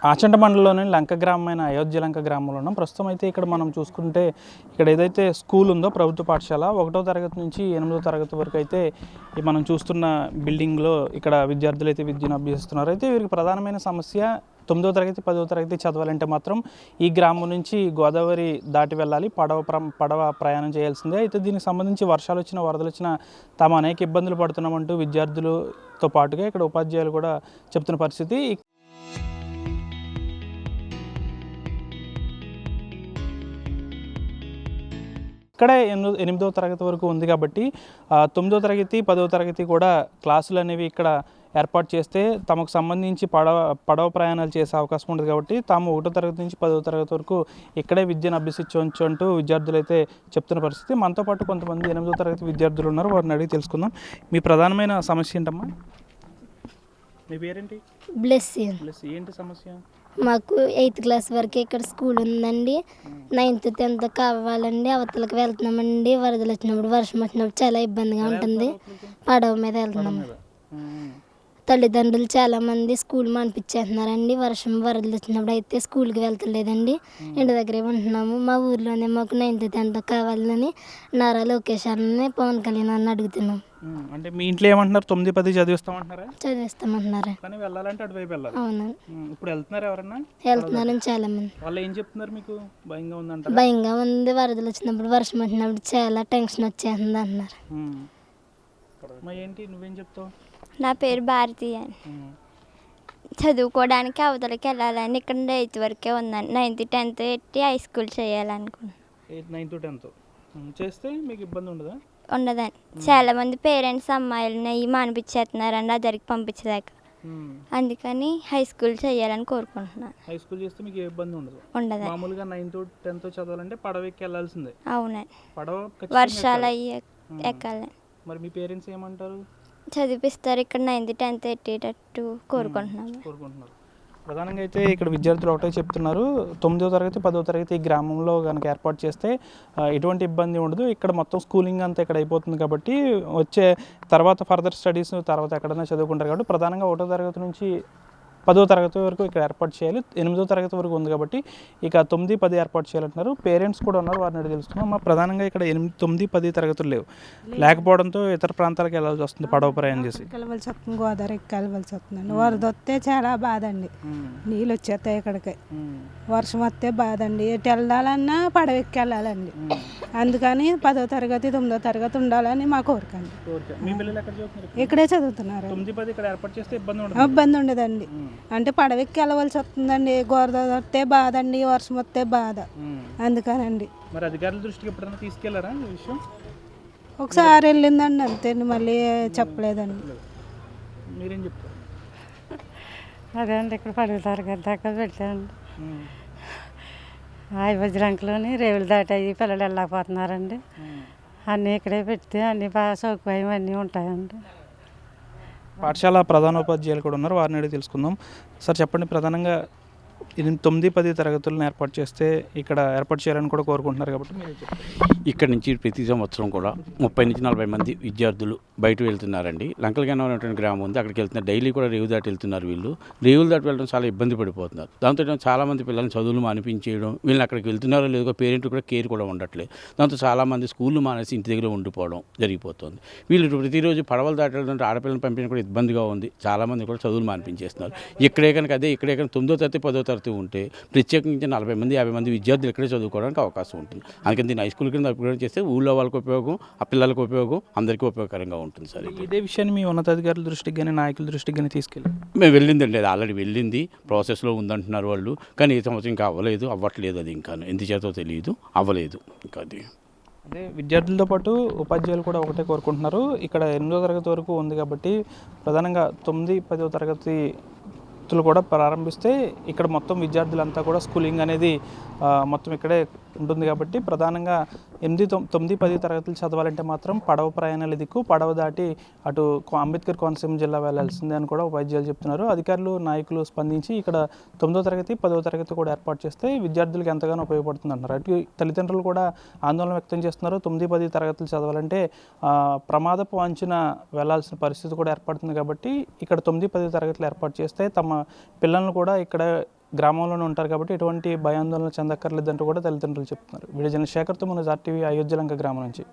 ఆచంట మండలంలోని లంక గ్రామమైన అయోధ్య లంక గ్రామంలో ఉన్నాం. ప్రస్తుతం అయితే ఇక్కడ మనం చూసుకుంటే ఇక్కడ ఏదైతే స్కూల్ ఉందో ప్రభుత్వ పాఠశాల 1వ తరగతి నుంచి 8వ తరగతి వరకు అయితే మనం చూస్తున్న బిల్డింగ్లో ఇక్కడ విద్యార్థులు అయితే విద్యను అభ్యసిస్తున్నారు. అయితే వీరికి ప్రధానమైన సమస్య 9వ తరగతి 10వ తరగతి చదవాలంటే మాత్రం ఈ గ్రామం నుంచి గోదావరి దాటి వెళ్ళాలి, పడవ ప్రయాణం చేయాల్సిందే. అయితే దీనికి సంబంధించి వర్షాలు వచ్చినా వరదలు వచ్చినా తాము అనేక ఇబ్బందులు పడుతున్నామంటూ విద్యార్థులతో పాటుగా ఇక్కడ ఉపాధ్యాయులు కూడా చెప్తున్న పరిస్థితి. ఇక్కడే 8వ తరగతి వరకు ఉంది కాబట్టి 9వ తరగతి 10వ తరగతి కూడా క్లాసులు అనేవి ఇక్కడ ఏర్పాటు చేస్తే తమకు సంబంధించి పడవ ప్రయాణాలు చేసే అవకాశం ఉంటుంది. కాబట్టి తాము 1వ తరగతి నుంచి 10వ తరగతి వరకు ఇక్కడే విద్యను అభ్యసించవచ్చు అంటూ విద్యార్థులు అయితే చెప్తున్న పరిస్థితి. మనతో పాటు కొంతమంది 8వ తరగతి విద్యార్థులు ఉన్నారు, వారిని అడిగి తెలుసుకుందాం. మీ ప్రధానమైన సమస్య ఏంటమ్మా? మీ పేరేంటి? బ్లెస్సింగ్. ఏంటి సమస్య? మాకు 8th క్లాస్ వరకు ఇక్కడ స్కూల్ ఉందండి. 9th 10th కావాలండి. అవతలకు వెళ్తున్నామండి. వరదలు వచ్చినప్పుడు వర్షం వచ్చినప్పుడు చాలా ఇబ్బందిగా ఉంటుంది. పడవ మీద వెళ్తున్నాము. తల్లిదండ్రులు చాలామంది స్కూల్ మానిపించేస్తున్నారండి. వరదలు వచ్చినప్పుడు అయితే స్కూల్కి వెళ్తలేదండి, ఇంటి దగ్గరే ఉంటున్నాము. మా ఊర్లోనే మాకు 9th 10th కావాలని నారా లోకేష్ అని పవన్ కళ్యాణ్ అని అడుగుతున్నాం. అంటే మీ ఇంట్లో ఏమంటున్నారు? 9, 10 చదివిస్తామంటున్నారా? చదివిస్తామంటున్నారు. కానీ వెళ్ళాలంటే అటువైపు వెళ్ళాలి. అవును, ఇప్పుడు వెళ్తున్నారు ఎవరన్నా? వెళ్తున్నారని చాలా మంది. వాళ్ళు ఏం చెప్తున్నారు మీకు? భయంగా ఉందంటారా? భయంగా ఉంది. వరదలు వచ్చినప్పుడు వర్షం వచ్చినప్పుడు చాలా టెన్షన్ వచ్చేస్తుంది అంటున్నారు. ఏంటి నువ్వేం చెప్తావు? నా పేరు భారతి అని. చదువుకోవడానికి అవతలకి వెళ్ళాలని ఇక్కడ 8th వరకే ఉందండి. 9th 10th ఎట్టి హై స్కూల్ చేయాలనుకున్నాను. 8th 9th 10th చేస్తే మీకు ఇబ్బంది ఉండదా? ఉండదండి. చాలామంది పేరెంట్స్ అమ్మాయిలని అవి మానిపించేస్తున్నారండి ఆ దగ్గరికి పంపించేదాకా. అందుకని హై స్కూల్ చేయాలని కోరుకుంటున్నాను. హై స్కూల్ చేస్తే మీకు ఏ ఇబ్బంది ఉండదు? ఉండదు. మామూలుగా 9th 10th చదవాలంటే పడవ ఎక్కి వెళ్ళాల్సిందే. అవునండి. పడవ వర్షాలు అయ్యి ఎక్కాలి. మరి మీ పేరెంట్స్ ఏమంటారు? చదివిస్తారు. ఇక్కడ 9th 10th ఎట్టేటట్టు కోరుకుంటున్నారు. ప్రధానంగా అయితే ఇక్కడ విద్యార్థులు ఒకటే చెప్తున్నారు, 9వ తరగతి 10వ తరగతి ఈ గ్రామంలో కనుక ఏర్పాటు చేస్తే ఎటువంటి ఇబ్బంది ఉండదు. ఇక్కడ మొత్తం స్కూలింగ్ అంతా ఇక్కడ అయిపోతుంది కాబట్టి వచ్చే తర్వాత ఫర్దర్ స్టడీస్ తర్వాత ఎక్కడైనా చదువుకుంటారు. కాబట్టి ప్రధానంగా 1వ తరగతి నుంచి 10వ తరగతి వరకు ఇక్కడ ఏర్పాటు చేయాలి. 8వ తరగతి వరకు ఉంది కాబట్టి ఇక 9, 10 ఏర్పాటు చేయాలంటున్నారు. పేరెంట్స్ కూడా ఉన్నారు, వారిని అడిగి తెలుసుకున్నాం. మా ప్రధానంగా ఇక్కడ 8, 9, 10 తరగతులు లేకపోవడంతో ఇతర ప్రాంతాలకు వెళ్ళాల్సి వస్తుంది పడవ ప్రయాణం చేసి. వెళ్ళవలసి వస్తుంది, గోదావరి ఎక్కాల్సి వస్తుందండి. వరద వస్తే చాలా బాధ అండి. నీళ్ళు వచ్చేస్తాయి ఇక్కడికి. వర్షం వస్తే బాధ అండి. ఎటు వెళ్ళాలన్నా పడవ ఎక్కి వెళ్ళాలండి. అందుకని 10వ తరగతి 9వ తరగతి ఉండాలని మా కోరిక అండి. ఇక్కడే చదువుతున్నారు. ఇబ్బంది ఉండదండి. అంటే పడవెక్కి వెళ్ళవలసి వస్తుందండి. గోదావరి వస్తే బాధ అండి, వర్షం వస్తే బాధ. అందుకనండి. మరి అధికారుల దృష్టికి ఎప్పుడైనా తీసుకెళ్లారా ఈ విషయం? ఒకసారి వెళ్ళిందండి, అంతే. మళ్ళీ చెప్పలేదండి. మీరేం చెప్తారు? అదే అండి, ఇక్కడ 10వ తరగతి దాకా పెట్టాండి. వజ్రంకులోని రేవులు దాటాయి పిల్లలు వెళ్ళకపోతున్నారండి. అన్నీ ఇక్కడే పెడితే అన్నీ బాగా సౌకర్యం అన్నీ ఉంటాయండి. పాఠశాల ప్రధానోపాధ్యాయులు కూడా ఉన్నారు, వారిని అడిగి తెలుసుకుందాం. సార్ చెప్పండి, ప్రధానంగా 9, 10 తరగతులను ఏర్పాటు చేస్తే ఇక్కడ ఏర్పాటు చేయాలని కూడా కోరుకుంటున్నారు కాబట్టి ఇక్కడ నుంచి ప్రతి సంవత్సరం కూడా 30 నుంచి 40 మంది విద్యార్థులు బయట వెళ్తున్నారండి. లంకలగన్న అనేటువంటి గ్రామం ఉంది, అక్కడికి వెళ్తున్నారు. డైలీ కూడా రేవు దాటి వెళ్తున్నారు. రేవులు దాటి వెళ్ళడం చాలా ఇబ్బంది పడిపోతున్నారు. దాంతో చాలామంది పిల్లల్ని చదువులు మానిపించేయడం, వీళ్ళని అక్కడికి వెళ్తున్నారో లేదో పేరెంట్ కూడా కేర్ కూడా ఉండట్లేదు. దాంతో చాలామంది స్కూళ్ళు మానేసి ఇంటి దగ్గర ఉండిపోవడం జరిగిపోతుంది. వీళ్ళు ప్రతిరోజు పడవలు దాటి వెళ్ళడం ఆడపిల్లలను పంపించడం కూడా ఇబ్బందిగా ఉంది. చాలామంది కూడా చదువులు మానిపించేస్తున్నారు. ఇక్కడే కనుక 9వ తరగతి 10వ తరగతి ఉంటే ప్రత్యేకించి 40 మంది 50 మంది విద్యార్థులు ఇక్కడే చదువుకోవడానికి అవకాశం ఉంటుంది. అందుకని దీన్ని హై స్కూల్ కింద అప్గ్రేడ్ చేస్తే ఊళ్ళో వాళ్ళకి ఉపయోగం, ఆ పిల్లలకు ఉపయోగం, అందరికీ ఉపయోగకరంగా ఉంటుంది. సార్ ఇదే విషయాన్ని మీ ఉన్నతాధికారుల దృష్టికి కానీ నాయకుల దృష్టికి కానీ తీసుకెళ్ళి మేము వెళ్ళిందండి. అది ఆల్రెడీ వెళ్ళింది, ప్రాసెస్లో ఉందంటున్నారు వాళ్ళు. కానీ ఈ సంవత్సరం ఇంకా అవ్వట్లేదు. అది ఇంకా ఎందుచేతో తెలియదు, అవ్వలేదు ఇంకా అది. అదే విద్యార్థులతో పాటు ఉపాధ్యాయులు కూడా ఒకటే కోరుకుంటున్నారు. ఇక్కడ 8వ తరగతి వరకు ఉంది కాబట్టి ప్రధానంగా 9, 10వ తరగతి కూడా ప్రారంభిస్తే ఇక్కడ మొత్తం విద్యార్థులంతా కూడా స్కూలింగ్ అనేది మొత్తం ఇక్కడే ఉంటుంది. కాబట్టి ప్రధానంగా 8, 9, 10 తరగతులు చదవాలంటే మాత్రం పడవ ప్రయాణాలు దిక్కు, పడవ దాటి అటు అంబేద్కర్ కోనసీమ జిల్లా వెళ్ళాల్సిందే అని కూడా ఉపాధ్యాయులు చెప్తున్నారు. అధికారులు నాయకులు స్పందించి ఇక్కడ 9వ తరగతి 10వ తరగతి కూడా ఏర్పాటు చేస్తే విద్యార్థులకు ఎంతగానో ఉపయోగపడుతుంది అంటున్నారు. అటు తల్లిదండ్రులు కూడా ఆందోళన వ్యక్తం చేస్తున్నారు. 9, 10 తరగతులు చదవాలంటే ప్రమాదపు అంచున వెళ్లాల్సిన పరిస్థితి కూడా ఏర్పడుతుంది. కాబట్టి ఇక్కడ 9, 10 తరగతులు ఏర్పాటు చేస్తే తమ పిల్లలను కూడా ఇక్కడ గ్రామంలోనే ఉంటారు కాబట్టి ఎటువంటి భయాందోళన చెందక్కర్లేదంటూ కూడా తల్లిదండ్రులు చెప్తున్నారు. వీడియో జర్నలిస్ట్ శేఖర్తో మన ఆర్టీవీ అయోధ్యలంక గ్రామం నుంచి.